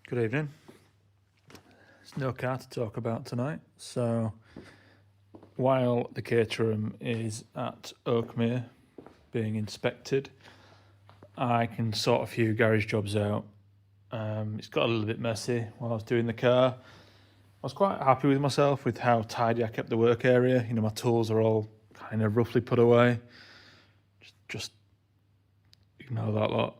Good evening. There's no car to talk about tonight, so while the Caterham is at Oakmere being inspected, I can sort a few garage jobs out. It's got a little bit messy while I was doing the car. I was quite happy with myself with how tidy I kept the work area. You know, my tools are all kind of roughly put away. Just ignore that lot.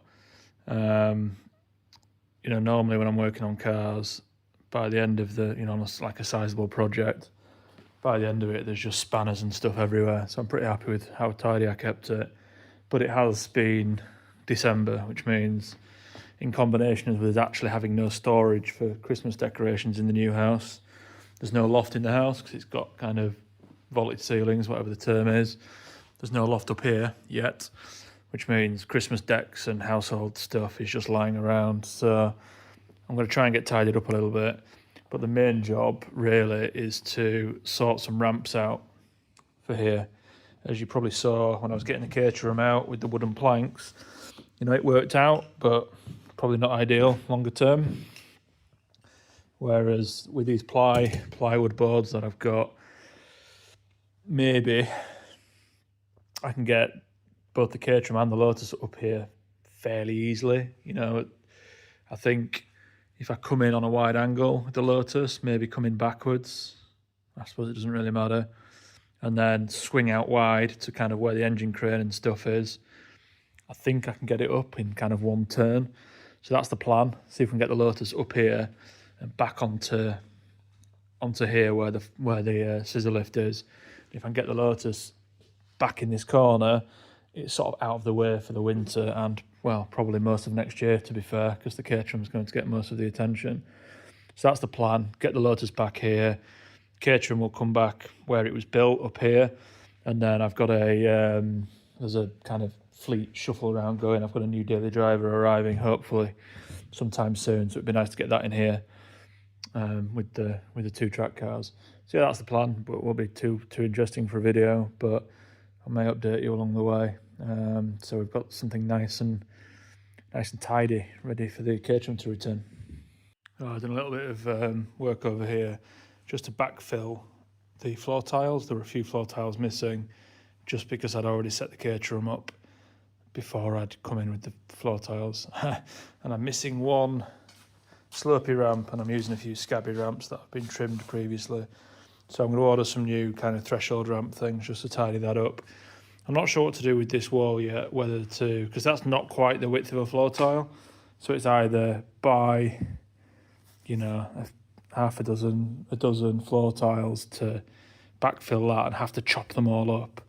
You know, normally when I'm working on cars, by the end of the, you know, like a sizable project, by the end of it, there's just spanners and stuff everywhere. So I'm pretty happy with how tidy I kept it. But it has been December, which means in combination with actually having no storage for Christmas decorations in the new house, there's no loft in the house because it's got kind of vaulted ceilings, whatever the term is. There's no loft up here yet, which means Christmas decks and household stuff is just lying around. So I'm going to try and get tidied up a little bit. But the main job really is to sort some ramps out for here. As you probably saw when I was getting the Caterham out with the wooden planks, you know, it worked out, but probably not ideal longer term. Whereas with these plywood boards that I've got, maybe I can get both the Caterham and the Lotus up here fairly easily. You know, I think if I come in on a wide angle with the Lotus, maybe coming backwards, I suppose it doesn't really matter, and then swing out wide to kind of where the engine crane and stuff is, I think I can get it up in kind of one turn. So that's the plan. See if we can get the Lotus up here and back onto here where the scissor lift is. If I can get the Lotus back in this corner, it's sort of out of the way for the winter and, well, probably most of next year, to be fair, because the Caterham's going to get most of the attention. So that's the plan. Get the Lotus back here. Caterham will come back where it was built, up here. And then I've got there's a kind of fleet shuffle around going. I've got a new daily driver arriving, hopefully, sometime soon. So it'd be nice to get that in here with the 2-track cars. So yeah, that's the plan, but it won't be too interesting for a video, but I may update you along the way. So we've got something nice and tidy ready for the Caterham to return. I've done a little bit of work over here just to backfill the floor tiles. There were a few floor tiles missing just because I'd already set the Caterham up before I'd come in with the floor tiles. And I'm missing one slopey ramp, and I'm using a few scabby ramps that have been trimmed previously. So I'm going to order some new kind of threshold ramp things just to tidy that up. I'm not sure what to do with this wall yet, whether to, because that's not quite the width of a floor tile. So it's either buy, you know, a dozen floor tiles to backfill that and have to chop them all up,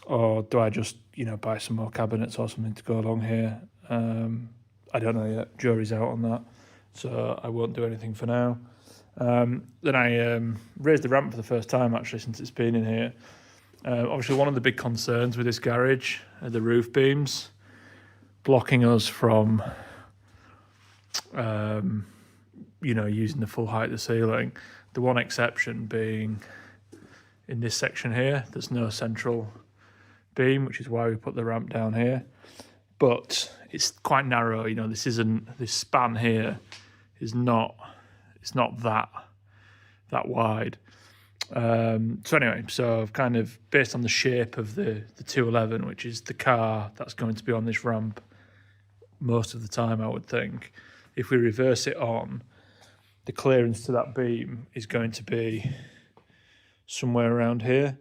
or do I just, you know, buy some more cabinets or something to go along here? I don't know yet. Jury's out on that, so I won't do anything for now. Then I raised the ramp for the first time actually since it's been in here. Obviously one of the big concerns with this garage are the roof beams blocking us from you know, using the full height of the ceiling. The one exception being in this section here, there's no central beam, which is why we put the ramp down here. But it's quite narrow, you know, this span here is not, it's not that wide. So anyway, so I've kind of, based on the shape of the 211, which is the car that's going to be on this ramp most of the time, I would think, if we reverse it on, the clearance to that beam is going to be somewhere around here.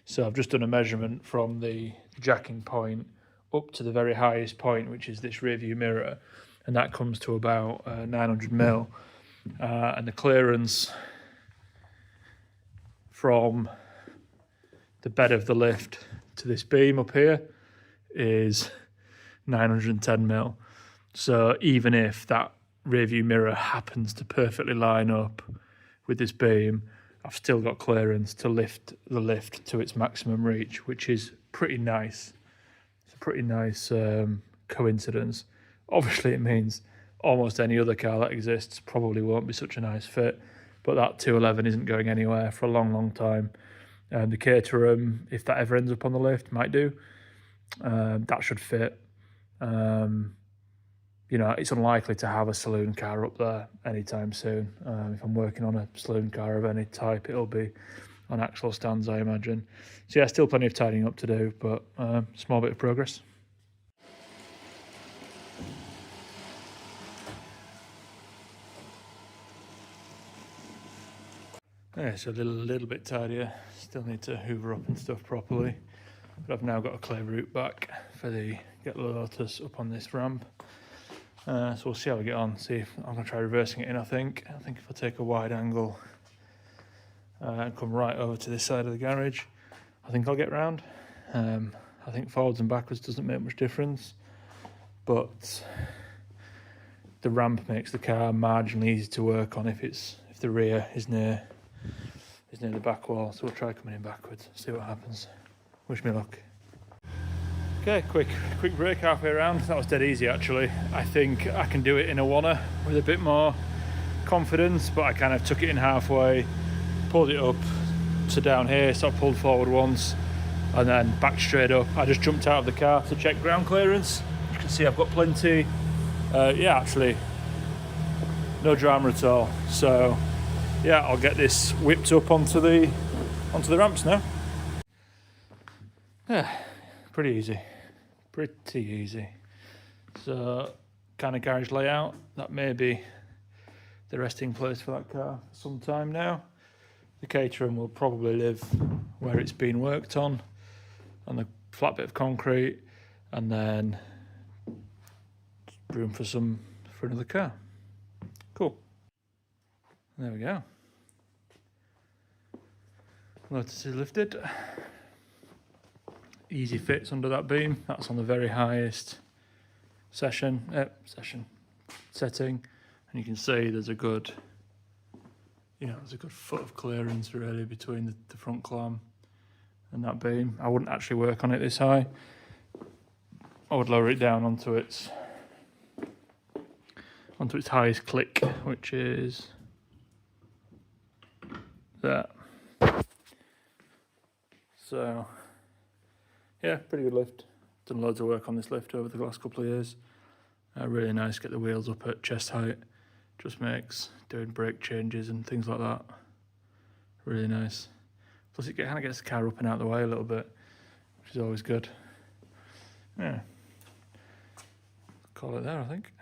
So I've just done a measurement from the jacking point up to the very highest point, which is this rear view mirror, and that comes to about 900mm. And the clearance from the bed of the lift to this beam up here is 910mm. So even if that rear view mirror happens to perfectly line up with this beam, I've still got clearance to lift the lift to its maximum reach, which is pretty nice. It's a pretty nice coincidence. Obviously it means almost any other car that exists probably won't be such a nice fit, but that 211 isn't going anywhere for a long time. The Caterham, if that ever ends up on the lift, might do. That should fit. you know, it's unlikely to have a saloon car up there anytime soon. If I'm working on a saloon car of any type, it'll be on axle stands, I imagine. So yeah, still plenty of tidying up to do, but small bit of progress. Yeah, it's a little bit tidier. Still need to hoover up and stuff properly. But I've now got a clear route back for the get Lotus up on this ramp. So we'll see how we get on. See if I'm going to try reversing it in. I think if I take a wide angle and come right over to this side of the garage, I think I'll get round. I think forwards and backwards doesn't make much difference, but the ramp makes the car marginally easy to work on if the rear is near the back wall. So we'll try coming in backwards, see what happens. Wish me luck. Okay, quick break halfway around. That was dead easy actually. I think I can do it in a oneer with a bit more confidence, but I kind of took it in halfway, pulled it up to down here, so I pulled forward once and then back straight up. I just jumped out of the car to check ground clearance. You can see I've got plenty. Yeah, actually, no drama at all. So yeah, I'll get this whipped up onto the ramps now. Yeah, pretty easy. So kind of garage layout, that may be the resting place for that car for some time now. The Caterham will probably live where it's been worked on the flat bit of concrete, and then room for another car. Cool. There we go. Lotus is lifted. Easy fits under that beam. That's on the very highest setting, and you can see there's a good, there's a good foot of clearance really between the front clam and that beam. I wouldn't actually work on it this high. I would lower it down onto its highest click, which is that. So yeah, pretty good lift. Done loads of work on this lift over the last couple of years. Really nice. Get the wheels up at chest height. Just makes doing brake changes and things like that really nice. Plus it kind of gets the car up and out of the way a little bit, which is always good. Yeah. Call it there, I think.